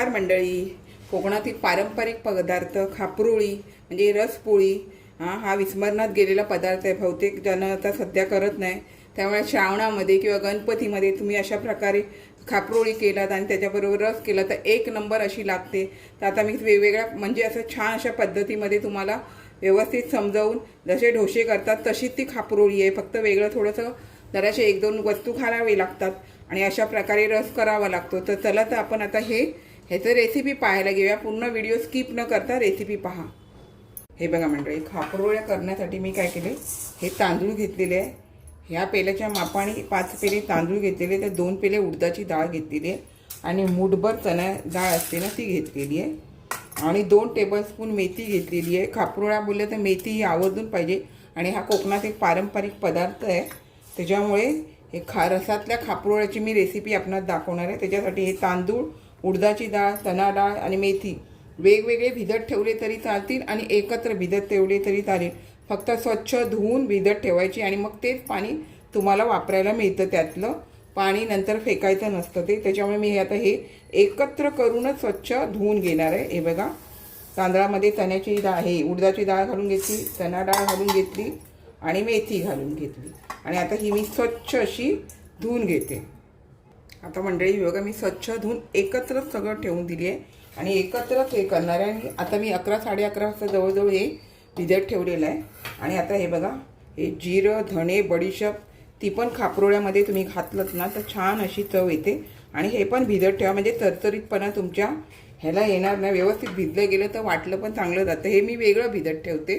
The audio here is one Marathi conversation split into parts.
नमस्कार मंडळी. कोकणातील पारंपरिक पदार्थ खापरुळी म्हणजे रसपोळी हा विस्मरणात गेलेला पदार्थ आहे. बहुतेक जण आता सध्या करत नाही. त्यामुळे श्रावणामध्ये किंवा गणपतीमध्ये तुम्ही अशा प्रकारे खापरुळी केलात आणि त्याच्याबरोबर रस केला तर एक नंबर अशी लागते. तर आता मी वेगवेगळ्या म्हणजे असं छान अशा पद्धतीमध्ये तुम्हाला व्यवस्थित समजावून जसे डोसे करतात तशीच ती खापरुळी आहे. फक्त वेगळं थोडंसं जराशे एक दोन वस्तू घालावी लागतात आणि अशा प्रकारे रस करावा लागतो. तर चला तर आपण आता ह्याचं रेसिपी पाहायला घेऊया. पूर्ण व्हिडिओ स्किप न करता रेसिपी पहा. हे बघा मंडळी, खापरुळ्या करण्यासाठी मी काय केले, हे तांदूळ घेतलेले आहे. ह्या पेल्याच्या मापाने 5 पेले तांदूळ घेतलेले, तर 2 पेले उडदाची डाळ घेतलेली आहे आणि मूठभर चणा डाळ असते ना ती घेतलेली आहे आणि 2 टेबलस्पून मेथी घेतलेली आहे. खापरुळ्या बोलले तर मेथी ही आवर्जून पाहिजे आणि हा कोकणात एक पारंपरिक पदार्थ आहे. त्याच्यामुळे हे रसातल्या खापरुळ्याची मी रेसिपी आपणास दाखवणार आहे. त्याच्यासाठी हे तांदूळ, उडदाची डाळ, चणा डाळ आणि मेथी वेगवेगळे भिजत ठेवले तरी चालतील आणि एकत्र भिजत ठेवले तरी चालेल. फक्त स्वच्छ धुवून भिजत ठेवायची आणि मग तेच पाणी तुम्हाला वापरायला मिळतं. त्यातलं पाणी नंतर फेकायचं नसतं ते. त्याच्यामुळे मी आता हे एकत्र करूनच स्वच्छ धुवून घेणार आहे. हे बघा, तांदळामध्ये चण्याची डाळ, हे उडदाची डाळ घालून घेतली, चणा डाळ घालून घेतली आणि मेथी घालून घेतली आणि आता ही मी स्वच्छ अशी धुवून घेते. आता मंडळी बघा, मी स्वच्छ धुवून एकत्र सगळं ठेवून दिली आहे आणि एकत्रच हे करणार आहे. आणि आता मी 11 साडे 11 वाजता जवळजवळ हे भिजत ठेवलेलं आहे. आणि आता हे बघा, हे जिरं, धणे, बडीशेप ती पण खापरुळ्यामध्ये तुम्ही घातलंत ना तर छान अशी चव येते. आणि हे पण भिजत ठेवा म्हणजे चरचरीतपणा तुमच्या ह्याला येणार नाही. व्यवस्थित भिजलं गेलं तर वाटलं पण चांगलं जातं. हे मी वेगळं भिजत ठेवते.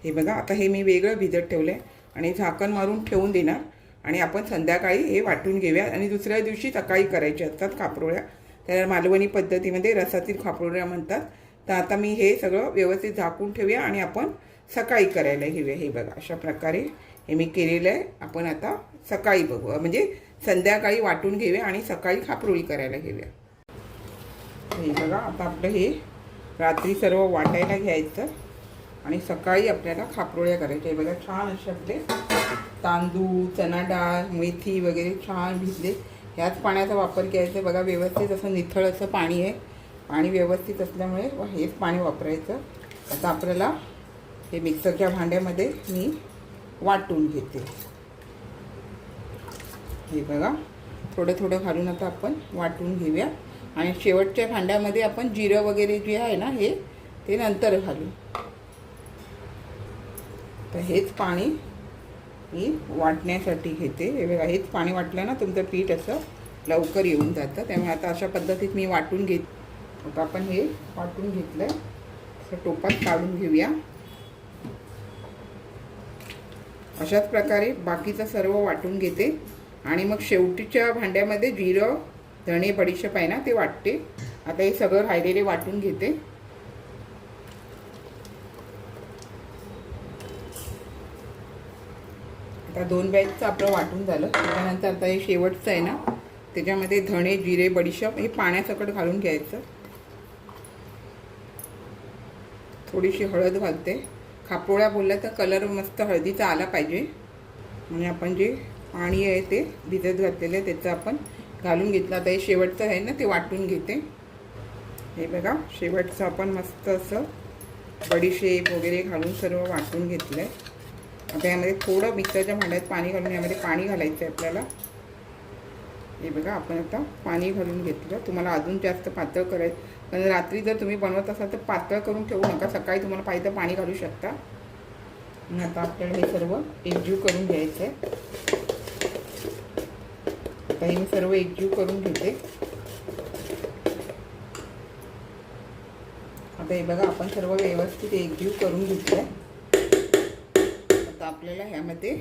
हे बघा, आता हे मी वेगळं भिजत ठेवलं आहे आणि झाकण मारून ठेवून देणार आणि आपण संध्याकाळी हे वाटून घेऊया. आणि दुसऱ्या दिवशी सकाळी करायचे असतात खापरुळ्या. त्याला मालवणी पद्धतीमध्ये रसातील खापरुळ्या म्हणतात. तर आता मी हे सगळं व्यवस्थित झाकून ठेवूया आणि आपण सकाळी करायला घेऊया. हे बघा, अशा प्रकारे हे मी केलेलं आहे. आपण आता सकाळी बघूया म्हणजे संध्याकाळी वाटून घेऊया आणि सकाळी खापरुळी करायला घेऊया. हे बघा, आता आपलं हे रात्री सर्व वाटायला घ्यायचं आणि सकाळी आपल्याला खापरुळ्या करायच्या. हे बघा, छान असे आपले तांदूळ, चणा डाळ, मेथी वगैरे छान भिजले. ह्याच पाण्याचा वापर करायचा. बघा, व्यवस्थित असं निथळ असं पाणी आहे. पाणी व्यवस्थित असल्यामुळे हेच पाणी वापरायचं. आता आपल्याला हे मिक्सरच्या भांड्यामध्ये मी वाटून घेते. हे बघा, थोडं थोडं घालून आता आपण वाटून घेऊया आणि शेवटच्या भांड्यामध्ये आपण जिरं वगैरे जे आहे ना ते नंतर घालू. तर हेच पाणी मी वाटण्यासाठी घेते. हे बघा, हेच पाणी वाटलं ना तुमचं पीठ असं लवकर येऊन जातं. त्यामुळे आता अशा पद्धतीत मी वाटून घेते. आता आपण हे वाटून घेतलं आहे, असं टोपात काढून घेऊया. अशाच प्रकारे बाकीचं सर्व वाटून घेते आणि मग शेवटीच्या भांड्यामध्ये जिरं, धणे, बडीशेप आहे ना ते वाटते. आता हे सगळं राहिलेले वाटून घेते. आता 2 बॅचचं आपलं वाटून झालं. त्याच्यानंतर आता हे शेवटचं आहे ना त्याच्यामध्ये धणे, जिरे, बडीशेप हे पाण्यासकट घालून घ्यायचं. थोडीशी हळद घालते. खापरुळ्या बोलल्या तर कलर मस्त हळदीचा आला पाहिजे. आणि आपण जे पाणी आहे ते भिजत घातलेलं आहे त्याचं आपण घालून घेतलं. आता हे शेवटचं आहे ना ते वाटून घेते. हे बघा, शेवटचं आपण मस्त असं बडीशेप वगैरे घालून सर्व वाटून घेतलं आहे. आता यामध्ये थोडं मिक्सरच्या भांड्यात पाणी घालून यामध्ये पाणी घालायचं आहे आपल्याला. हे बघा, आपण आता पाणी घालून घेतलं. तुम्हाला अजून जास्त पातळ करायचं, पण रात्री जर तुम्ही बनवत असाल तर पातळ करून ठेवू नका. सकाळी तुम्हाला पाहिजे तर पाणी घालू शकता. आणि आता आपल्याला हे सर्व एकजीव करून घ्यायचं आहे. आता हे मी सर्व एकजीव करून घेते. आता हे बघा, आपण सर्व व्यवस्थित एकजीव करून घेतलं आहे. आता आपल्याला ह्यामध्ये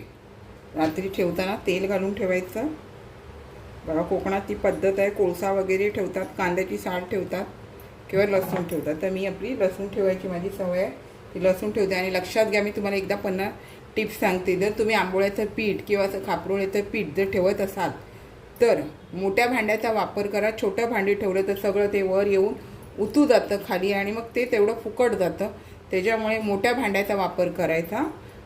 रात्री ठेवताना तेल घालून ठेवायचं. बघा, कोकणात ती पद्धत आहे. कोळसा वगैरे ठेवतात, कांद्याची साल ठेवतात किंवा लसूण ठेवतात. तर मी आपली लसूण ठेवायची माझी सवय आहे. ती लसूण ठेवते. आणि लक्षात घ्या, मी तुम्हाला एकदा पुन्हा टिप्स सांगते. जर तुम्ही आंबोळ्याचं पीठ किंवा असं खापरुळ्याचं पीठ जर ठेवत असाल तर मोठ्या भांड्याचा वापर करा. छोटं भांडी ठेवलं तर सगळं ते वर येऊन उतू जातं खाली आणि मग ते तेवढं फुकट जातं. त्याच्यामुळे मोठ्या भांड्याचा वापर करायचा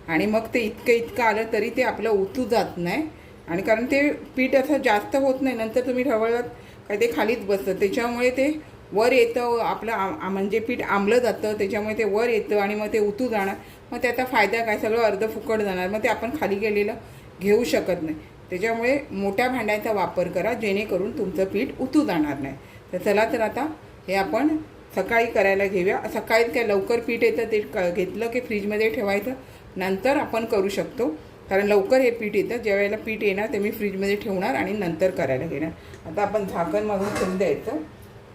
आणि मग ते इतकं आलं तरी ते आपलं उतू जात नाही. आणि कारण ते पीठ असं जास्त होत नाही, नंतर तुम्ही ढवळत काय ते खालीच बसतं. त्याच्यामुळे ते वर येतं आपलं म्हणजे पीठ आंबलं जातं, त्याच्यामुळे ते वर येतं आणि मग ते उतू जाणार. मग त्याचा फायदा काय, सगळं अर्ध फुकट जाणार. मग ते आपण खाली गेलेलं घेऊ शकत नाही. त्याच्यामुळे मोठ्या भांड्याचा वापर करा जेणेकरून तुमचं पीठ उतू जाणार नाही. तर चला तर आता हे आपण सकाळी करायला घेऊया. सकाळी काय लवकर पीठ येतं, ते घेतलं की फ्रीजमध्ये ठेवायचं, नंतर आपण करू शकतो. कारण लवकर हे पीठ येतं. ज्या वेळेला पीठ येणार ते मी फ्रीजमध्ये ठेवणार आणि नंतर करायला घेणार. आता आपण झाकण मागून ठेवून द्यायचं.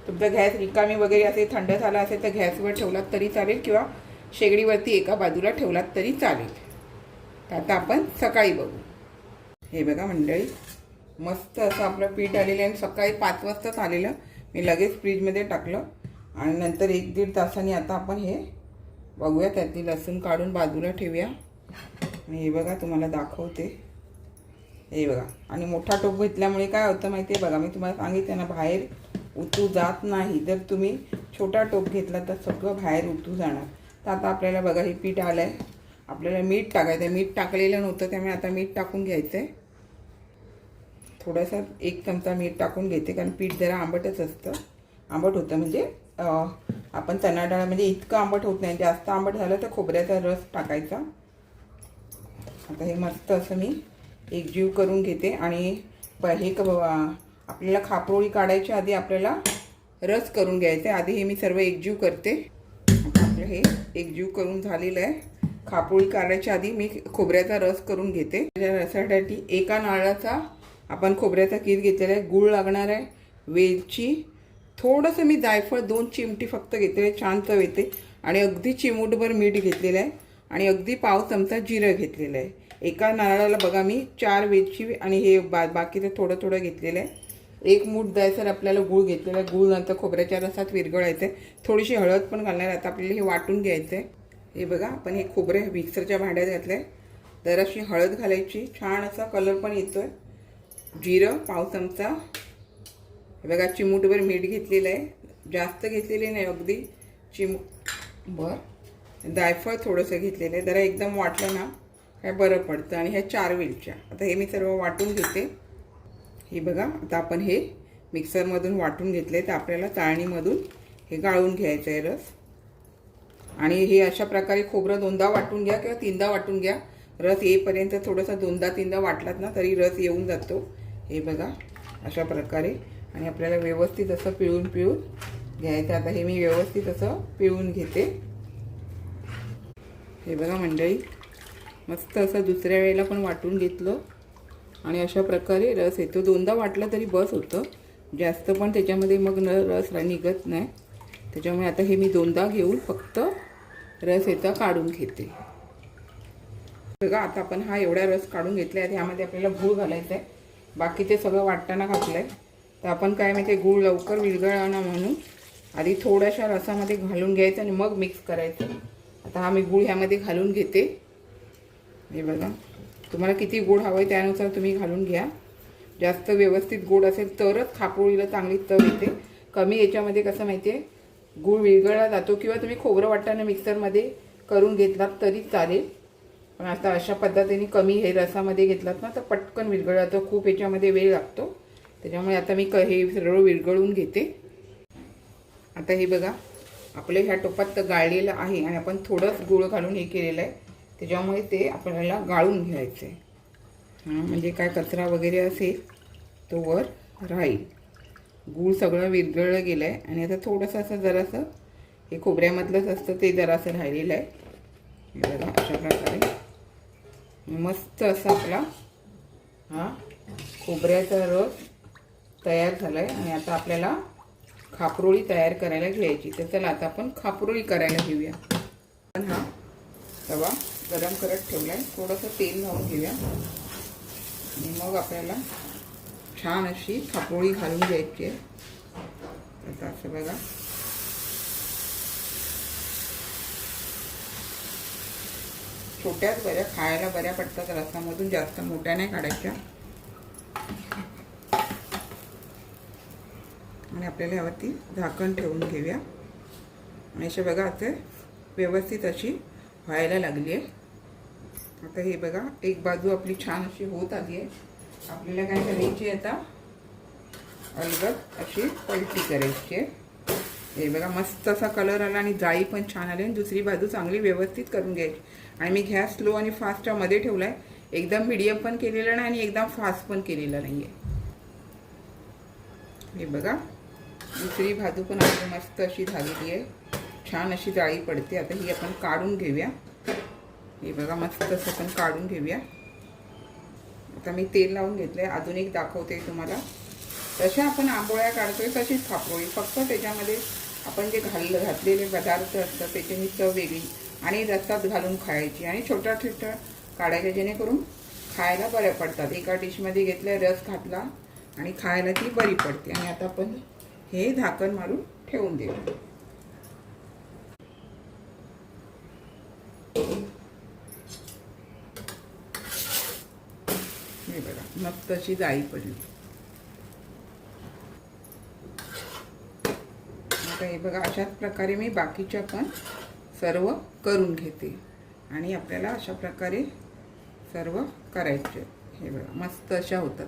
तुमचा गॅस रिकामी वगैरे असे थंड झाला असेल तर गॅसवर ठेवलात तरी चालेल किंवा शेगडीवरती एका बाजूला ठेवलात तरी चालेल. तर आता आपण सकाळी बघू. हे बघा मंडळी, मस्त असं आपलं पीठ आलेलं आहे. सकाळी 5 वाजताच आलेलं. मी लगेच फ्रीजमध्ये टाकलं आणि नंतर 1-1.5 तासांनी आता आपण हे बघूया. त्यातली लसूण काढून बाजूला ठेवूया. आणि हे बघा तुम्हाला दाखवते. हे बघा, आणि मोठा टोप घेतल्यामुळे काय होतं माहिती आहे बघा, मी तुम्हाला सांगितलं ना, बाहेर उतू जात नाही. जर तुम्ही छोटा टोप घेतला तर सगळं बाहेर उतू जाणार. तर आता आपल्याला बघा हे पीठ आलं आहे. आपल्याला मीठ टाकायचं आहे. मीठ टाकलेलं नव्हतं त्यामुळे आता मीठ टाकून घ्यायचं आहे. थोडासा 1 चमचा मीठ टाकून घेते, कारण पीठ जरा आंबटच असतं. आंबट होतं म्हणजे आपण चणा डाळ म्हणजे इतकं आंबट होत नाही. जास्त आंबट झालं तर खोबऱ्याचा रस टाकायचा. आता हे मस्त असं मी एकजीव करून घेते. आणि हे आपल्याला खापरोळी काढायच्या आधी आपल्याला रस करून घ्यायचं आहे. आधी हे मी सर्व एकजीव करते. आता आपलं हे एकजीव करून झालेलं आहे. खापरोळी काढायच्या आधी मी खोबऱ्याचा रस करून घेते. त्या रसासाठी एका नारळाचा आपण खोबऱ्याचा कीस घेतलेला आहे. गूळ लागणार आहे, वेलची, थोडंसं मी जायफळ 2 चिमटी फक्त घेतलेलं आहे, छान चव येते. आणि अगदी चिमूटभर मीठ घेतलेलं आहे आणि अगदी पाव चमचा जिरं घेतलेलं आहे. एका नारळाला बघा मी 4 वेलची आणि हे बाकीचं थोडं थोडं घेतलेलं आहे. 1 मूठ जायसर आपल्याला गूळ घेतलेला आहे. गूळ नंतर खोबऱ्याच्या रसात विरघळायचं आहे. थोडीशी हळद पण घालणार आहे. आता आपल्याला हे वाटून घ्यायचं आहे. हे बघा, आपण हे खोबरे मिक्सरच्या भांड्यात घातलं आहे. जराशी हळद घालायची, छान असा कलर पण येतो आहे. जिरं पाव चमचा, हे बघा चिमूटभर मीठ घेतलेलं आहे, जास्त घेतलेले नाही, अगदी चिमूटभर. जायफळ थोडंसं घेतलेलं आहे. जरा एकदम वाटलं ना काय बरं पडतं. आणि ह्या 4 वेलच्या. आता हे मी सर्व वाटून घेते. हे बघा, आता आपण हे मिक्सरमधून वाटून घेतले. तर आपल्याला चाळणीमधून हे गाळून घ्यायचं आहे रस. आणि हे अशा प्रकारे खोबरं 2दा वाटून घ्या किंवा 3दा वाटून घ्या. रस येईपर्यंत थोडंसं 2दा-3दा वाटलात ना तरी रस येऊन जातो. हे बघा अशा प्रकारे. आणि आपल्याला व्यवस्थित असं पिळून घ्यायचं. आता हे मी व्यवस्थित असं पिळून घेते. हे बघा मंडळी, मस्त असं दुसऱ्या वेळेला पण वाटून घेतलं आणि अशा प्रकारे रस येतो. 2दा वाटलं तरी बस होतं, जास्त पण त्याच्यामध्ये मग रस निघत नाही. त्याच्यामुळे आता हे मी 2दा घेऊन फक्त रस याचा काढून घेते. बघा, आता आपण हा एवढा रस काढून घेतला आहे. ह्यामध्ये आपल्याला गूळ घालायचा आहे. बाकी ते सगळं वाटताना घातलं आहे. तर आपण काय माहिती, गूळ लवकर विरघळणार म्हणून आधी थोड्याशा रसामध्ये घालून घ्यायचं आणि मग मिक्स करायचं. आता हा मी गूळ ह्यामध्ये घालून घेते. हे बघा, तुम्हाला किती गोड हवं आहे त्यानुसार तुम्ही घालून घ्या. जास्त व्यवस्थित गोड असेल तरच खापरोळीला चांगली चव येते. कमी याच्यामध्ये कसं माहिती आहे, गूळ विरघळला जातो. किंवा तुम्ही खोबरं वाटताना मिक्सरमध्ये करून घेतलात तरी चालेल. पण आता अशा पद्धतीने कमी हे रसामध्ये घेतलात ना तर पटकन विरघळला जातो. खूप याच्यामध्ये वेळ लागतो. त्याच्यामुळे आता मी हे सर्व विरघळून घेते. आता हे बघा, आपलं ह्या टोपात तर गाळलेलं आहे आणि आपण थोडंच गूळ घालून हे केलेलं आहे. त्याच्यामुळे ते आपल्याला गाळून घ्यायचं आहे. म्हणजे काय कचरा वगैरे असेल तो वर राहील. गूळ सगळं विरघळलं गेलं आहे आणि आता थोडंसं असं जरासं हे खोबऱ्यामधलंच असतं ते जरासं राहिलेलं आहे. हे बघा अशा प्रकारे मस्त असा आपला हा खोबऱ्याचा रस तयार झाला आहे. आणि आता आपल्याला खापरोळी तयार करायला घ्यायची. तर चला आता आपण खापरोळी करायला घेऊया. आपण हा तवा गरम करत ठेवला आहे. थोडंसं तेल लावून घेऊया आणि मग आपल्याला छान अशी खापरोळी घालून घ्यायची आहे. आता असं बघा, छोट्याच बऱ्या, खायला बऱ्या पडतात रसामधून, जास्त मोठ्या नाही काढायच्या. आणि आपल्याला यावरती झाकण ठेवून घेऊया. आणि असे बघा आता व्यवस्थित अशी व्हायला लागली आहे. आता हे बघा, एक बाजू आपली छान अशी होत आली आहे. आपल्याला काय करायची, आता अलगद अशी पलटी करायची आहे. हे बघा मस्त असा कलर आला आणि जाळी पण छान आली आणि दुसरी बाजू चांगली व्यवस्थित करून घ्यायची. आणि मी गॅस स्लो आणि फास्टच्या मध्ये ठेवला आहे. एकदम मीडियम पण केलेला नाही आणि एकदम फास्ट पण केलेला नाही आहे. हे बघा दुसरी बाजू पण आपली मस्त अशी झालेली आहे. छान अशी जाळी पडते. आता ही आपण काढून घेऊया. हे बघा मस्त असं आपण काढून घेऊया. आता मी तेल लावून घेतलंय. अजून एक दाखवते तुम्हाला. तशा आपण आंबोळ्या काढतोय तशीच खापरोळी, फक्त त्याच्यामध्ये आपण जे घातलेले पदार्थ असतात त्याची चव वेगळी आणि रसात घालून खायची आणि छोट्या छोट्या काढायच्या, जेणेकरून खायला बऱ्या पडतात. एका डिशमध्ये घेतलं, रस घातला आणि खायला ती बरी पडते. आणि आता आपण हे झाकण मारून ठेवून देऊ. हे बघा मस्त अशी जाळी पडली. आता हे बघा अशाच प्रकारे मी बाकीच्या पण सर्व करून घेते आणि आपल्याला अशा प्रकारे सर्व करायचे. हे बघा मस्त अशा होतात.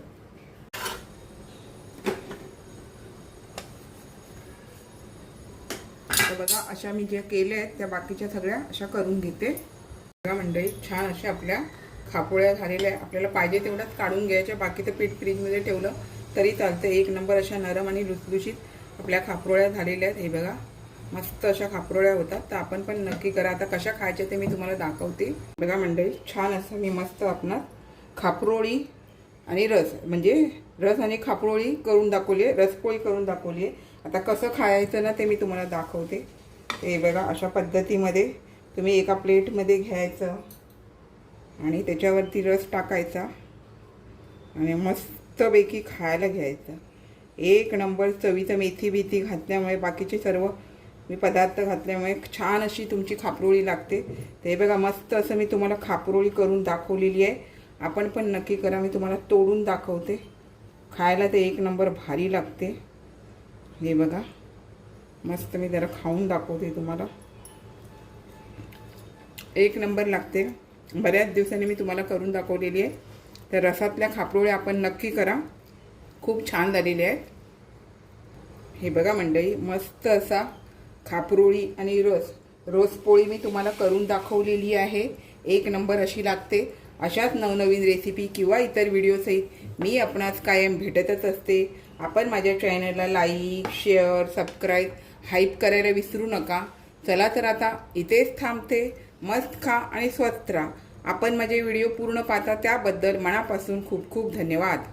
तर बघा अशा मी ज्या केल्या आहेत त्या बाकीच्या सगळ्या अशा करून घेते. बघा मंडळी छान अशा आपल्या खापोळ्या झालेल्या आहे. आपल्याला पाहिजे तेवढ्याच काढून घ्यायच्या. बाकीचं पीठ फ्रीजमध्ये ठेवलं तरी चालतं. एक नंबर अशा नरम आणि लुसलुशीत आपल्या खापरोळ्या झालेल्या आहेत. हे बघा मस्त अशा खापरोळ्या होतात. तर आपण पण नक्की करा. आता कशा खायच्या ते मी तुम्हाला दाखवते. बघा मंडळी छान असं मी मस्त आपणास खापरोळी आणि रस म्हणजे रस आणि खापरोळी करून दाखवली आहे, रसपोळी करून दाखवली आहे. आता कसं खायचं ना ते मी तुम्हाला दाखवते. हे बघा अशा पद्धतीमध्ये तुम्ही एका प्लेटमध्ये घ्यायचं आणि त्याच्यावरती रस टाकायचा आणि मस्तपैकी खायला घ्यायचं. एक नंबर चवीचं. मेथी बीथी घातल्यामुळे, बाकीचे सर्व मी पदार्थ घातल्यामुळे छान अशी तुमची खापरोळी लागते. ते बघा मस्त असं मी तुम्हाला खापरोळी करून दाखवलेली आहे. आपण पण नक्की करा. मी तुम्हाला तोडून दाखवते. खायला ते एक नंबर भारी लागते. हे बघा मस्त मी जरा खाऊन दाखवते तुम्हाला. एक नंबर लागते. बऱ्याच दिवसांनी मी तुम्हाला करून दाखवलेली आहे. तर रसातल्या खापरोळ्या आपण नक्की करा. खूप छान झालेले आहेत. हे बघा मंडळी मस्त असा खापरोळी आणि रसपोळी मी तुम्हाला करून दाखवलेली आहे. एक नंबर अशी लागते. अशाच नवनवीन रेसिपी किंवा इतर व्हिडिओसहित मी आपणास कायम भेटतच असते. आपण माझ्या चॅनलला लाईक, शेअर, सबस्क्राईब, हाईप करायला विसरू नका. चला तर आता इथेच थांबते. मस्त खा आणि स्वस्त राहा. आपण माझे व्हिडिओ पूर्ण पाहता त्याबद्दल मनापासून खूप खूप धन्यवाद.